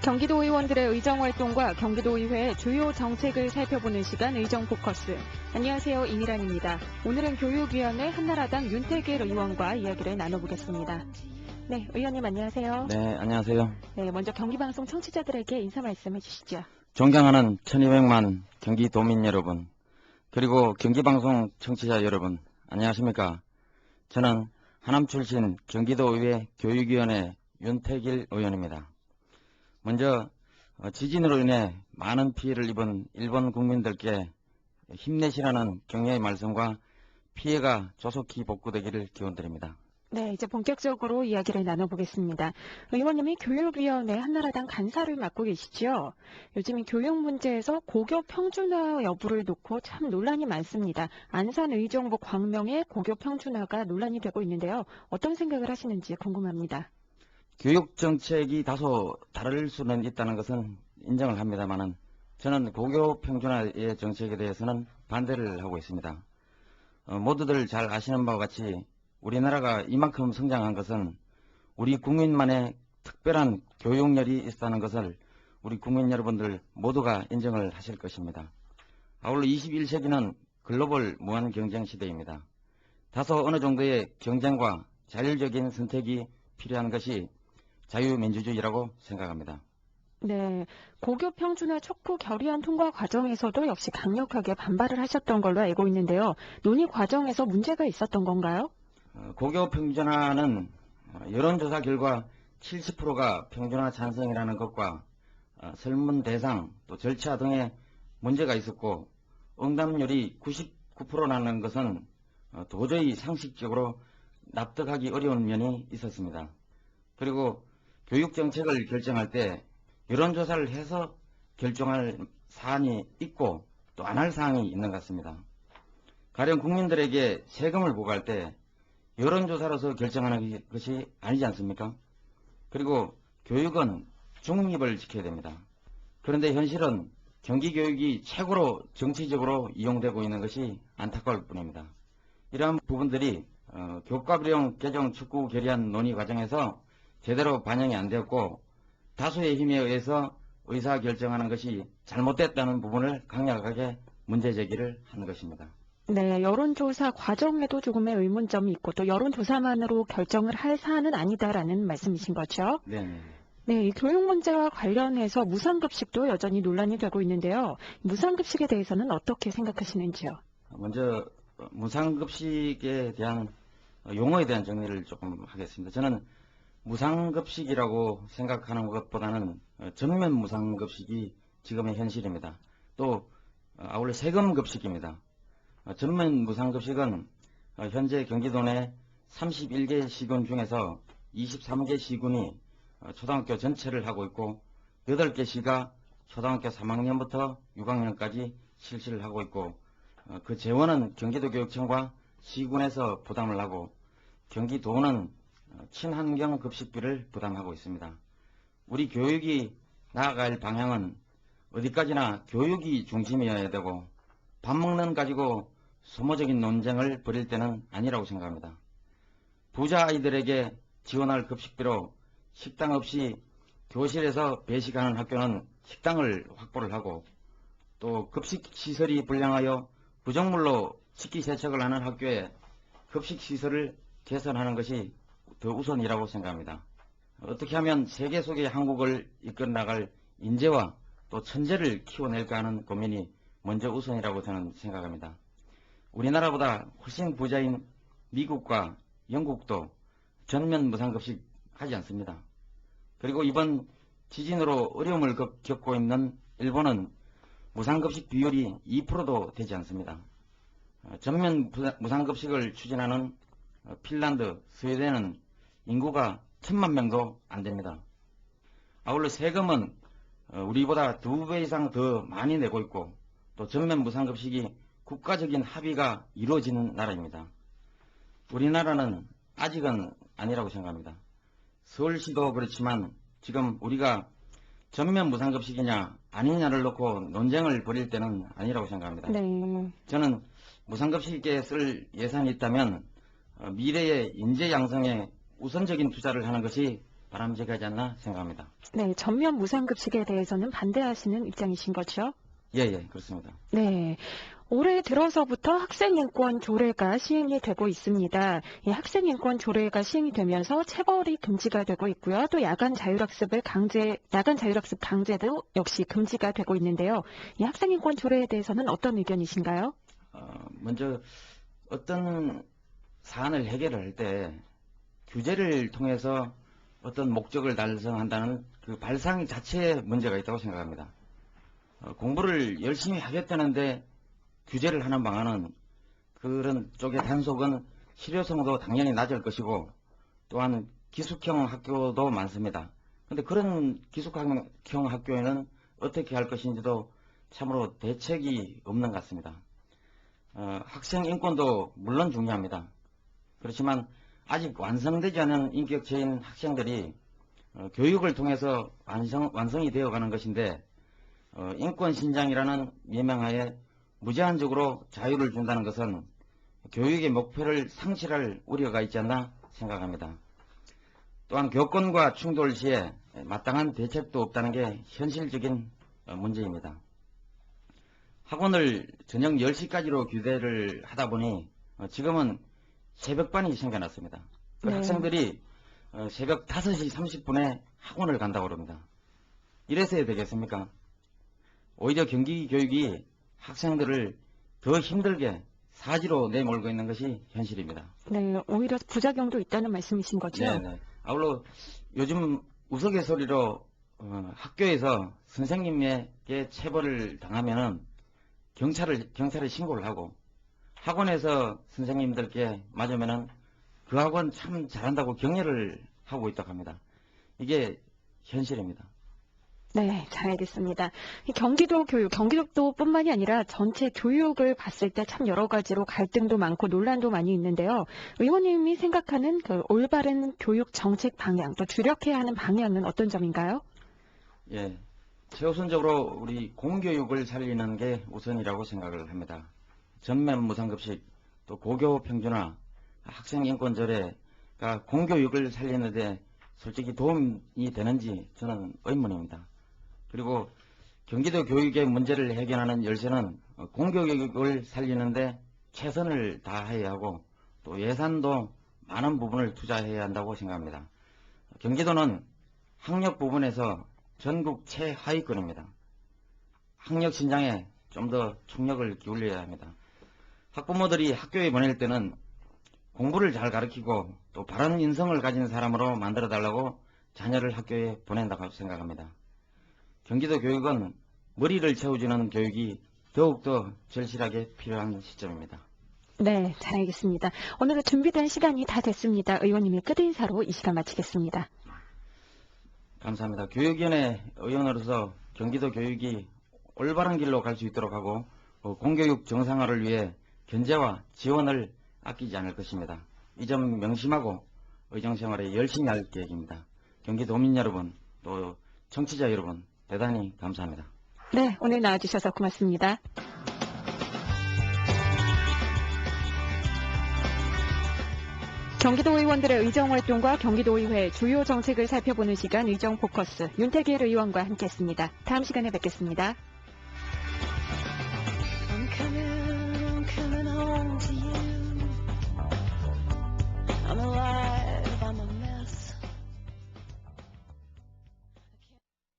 경기도 의원들의 의정활동과 경기도의회의 주요 정책을 살펴보는 시간 의정포커스. 안녕하세요. 이미란입니다. 오늘은 교육위원회 한나라당 윤태길 의원과 이야기를 나눠보겠습니다. 네, 의원님 안녕하세요. 네, 안녕하세요. 네, 먼저 경기방송 청취자들에게 인사 말씀해 주시죠. 존경하는 1200만 경기도민 여러분, 그리고 경기방송 청취자 여러분, 안녕하십니까? 저는 하남 출신 경기도의회 교육위원회 윤태길 의원입니다. 먼저 지진으로 인해 많은 피해를 입은 일본 국민들께 힘내시라는 격려의 말씀과 피해가 조속히 복구되기를 기원드립니다. 네, 이제 본격적으로 이야기를 나눠보겠습니다. 의원님이 교육위원회 한나라당 간사를 맡고 계시죠. 요즘 이 교육 문제에서 고교 평준화 여부를 놓고 참 논란이 많습니다. 안산, 의정부, 광명의 고교 평준화가 논란이 되고 있는데요. 어떤 생각을 하시는지 궁금합니다. 교육 정책이 다소 다를 수는 있다는 것은 인정을 합니다만은 저는 고교 평준화의 정책에 대해서는 반대를 하고 있습니다. 모두들 잘 아시는 바와 같이 우리나라가 이만큼 성장한 것은 우리 국민만의 특별한 교육열이 있다는 것을 우리 국민 여러분들 모두가 인정을 하실 것입니다. 아울러 21세기는 글로벌 무한 경쟁 시대입니다. 다소 어느 정도의 경쟁과 자율적인 선택이 필요한 것이 자유민주주의라고 생각합니다. 네, 고교 평준화 촉구 결의안 통과 과정에서도 역시 강력하게 반발을 하셨던 걸로 알고 있는데요. 논의 과정에서 문제가 있었던 건가요? 고교 평준화는 여론조사 결과 70%가 평준화 찬성이라는 것과 설문 대상 또 절차 등의 문제가 있었고 응답률이 99%라는 것은 도저히 상식적으로 납득하기 어려운 면이 있었습니다. 그리고 교육정책을 결정할 때 여론조사를 해서 결정할 사안이 있고 또 안 할 사항이 있는 것 같습니다. 가령 국민들에게 세금을 부과할 때 여론조사로서 결정하는 것이 아니지 않습니까? 그리고 교육은 중립을 지켜야 됩니다. 그런데 현실은 경기교육이 최고로 정치적으로 이용되고 있는 것이 안타까울 뿐입니다. 이러한 부분들이 교과비용 개정 촉구 결의안 논의 과정에서 제대로 반영이 안 되었고 다수의 힘에 의해서 의사결정하는 것이 잘못됐다는 부분을 강력하게 문제 제기를 한 것입니다. 네, 여론조사 과정에도 조금의 의문점이 있고 또 여론조사만으로 결정을 할 사안은 아니다라는 말씀이신 거죠? 네. 네, 이 교육 문제와 관련해서 무상급식도 여전히 논란이 되고 있는데요. 무상급식에 대해서는 어떻게 생각하시는지요? 먼저 무상급식에 대한 용어에 대한 정리를 조금 하겠습니다. 저는 무상급식이라고 생각하는 것보다는 전면 무상급식이 지금의 현실입니다. 또 아울러 세금급식입니다. 전면 무상급식은 현재 경기도 내 31개 시군 중에서 23개 시군이 초등학교 전체를 하고 있고 8개 시가 초등학교 3학년부터 6학년까지 실시를 하고 있고 그 재원은 경기도교육청과 시군에서 부담을 하고 경기도는 친환경 급식비를 부담하고 있습니다. 우리 교육이 나아갈 방향은 어디까지나 교육이 중심이어야 되고 밥 먹는 가지고 소모적인 논쟁을 벌일 때는 아니라고 생각합니다. 부자 아이들에게 지원할 급식비로 식당 없이 교실에서 배식하는 학교는 식당을 확보를 하고 또 급식시설이 불량하여 부정물로 식기세척을 하는 학교에 급식시설을 개선하는 것이 더 우선이라고 생각합니다. 어떻게 하면 세계 속의 한국을 이끌어 나갈 인재와 또 천재를 키워낼까 하는 고민이 먼저 우선이라고 저는 생각합니다. 우리나라보다 훨씬 부자인 미국과 영국도 전면 무상급식 하지 않습니다. 그리고 이번 지진으로 어려움을 겪고 있는 일본은 무상급식 비율이 2%도 되지 않습니다. 전면 무상급식을 추진하는 핀란드, 스웨덴은 인구가 1000만 명도 안 됩니다. 아울러 세금은 우리보다 2배 이상 더 많이 내고 있고 또 전면 무상급식이 국가적인 합의가 이루어지는 나라입니다. 우리나라는 아직은 아니라고 생각합니다. 서울시도 그렇지만 지금 우리가 전면 무상급식이냐 아니냐를 놓고 논쟁을 벌일 때는 아니라고 생각합니다. 네. 저는 무상급식에 쓸 예산이 있다면 미래의 인재 양성에 우선적인 투자를 하는 것이 바람직하지 않나 생각합니다. 네, 전면 무상급식에 대해서는 반대하시는 입장이신 거죠? 예, 예, 그렇습니다. 네. 올해 들어서부터 학생인권 조례가 시행이 되고 있습니다. 이 학생인권 조례가 시행이 되면서 체벌이 금지가 되고 있고요. 또 야간 자율학습 강제도 역시 금지가 되고 있는데요. 이 학생인권 조례에 대해서는 어떤 의견이신가요? 먼저 어떤 사안을 해결할 때 규제를 통해서 어떤 목적을 달성한다는 그 발상 자체에 문제가 있다고 생각합니다. 공부를 열심히 하겠다는데 규제를 하는 방안은 그런 쪽의 단속은 실효성도 당연히 낮을 것이고 또한 기숙형 학교도 많습니다. 그런데 그런 기숙형 학교에는 어떻게 할 것인지도 참으로 대책이 없는 것 같습니다. 학생 인권도 물론 중요합니다. 그렇지만 아직 완성되지 않은 인격체인 학생들이 교육을 통해서 완성이 되어가는 것인데 인권신장이라는 예명하에 무제한적으로 자유를 준다는 것은 교육의 목표를 상실할 우려가 있지 않나 생각합니다. 또한 교권과 충돌 시에 마땅한 대책도 없다는 게 현실적인 문제입니다. 학원을 저녁 10시까지로 규제를 하다 보니 지금은 새벽반이 생겨났습니다. 그 네. 학생들이 새벽 5시 30분에 학원을 간다고 그럽니다. 이래서야 되겠습니까? 오히려 경기교육이 학생들을 더 힘들게 사지로 내몰고 있는 것이 현실입니다. 네, 오히려 부작용도 있다는 말씀이신 거죠? 네네. 아울러 요즘 우스갯소리로 학교에서 선생님에게 체벌을 당하면은 경찰에 신고를 하고 학원에서 선생님들께 맞으면은 그 학원 참 잘한다고 격려를 하고 있다고 합니다. 이게 현실입니다. 네, 잘 알겠습니다. 이 경기도뿐만이 아니라 전체 교육을 봤을 때 참 여러 가지로 갈등도 많고 논란도 많이 있는데요. 의원님이 생각하는 그 올바른 교육 정책 방향, 또 주력해야 하는 방향은 어떤 점인가요? 예, 최우선적으로 우리 공교육을 살리는 게 우선이라고 생각을 합니다. 전면 무상급식, 또 고교 평준화, 학생 인권 조례가 공교육을 살리는데 솔직히 도움이 되는지 저는 의문입니다. 그리고 경기도 교육의 문제를 해결하는 열쇠는 공교육을 살리는데 최선을 다해야 하고 또 예산도 많은 부분을 투자해야 한다고 생각합니다. 경기도는 학력 부분에서 전국 최하위권입니다. 학력 신장에 좀 더 총력을 기울여야 합니다. 학부모들이 학교에 보낼 때는 공부를 잘 가르치고 또 바른 인성을 가진 사람으로 만들어달라고 자녀를 학교에 보낸다고 생각합니다. 경기도 교육은 머리를 채워주는 교육이 더욱더 절실하게 필요한 시점입니다. 네, 잘 알겠습니다. 오늘은 준비된 시간이 다 됐습니다. 의원님의 끝인사로 이 시간 마치겠습니다. 감사합니다. 교육위원회 의원으로서 경기도 교육이 올바른 길로 갈 수 있도록 하고 공교육 정상화를 위해 견제와 지원을 아끼지 않을 것입니다. 이 점 명심하고 의정생활에 열심히 할 계획입니다. 경기도민 여러분, 또 청취자 여러분, 대단히 감사합니다. 네, 오늘 나와주셔서 고맙습니다. 경기도 의원들의 의정활동과 경기도의회 주요 정책을 살펴보는 시간 의정포커스 윤태길 의원과 함께했습니다. 다음 시간에 뵙겠습니다.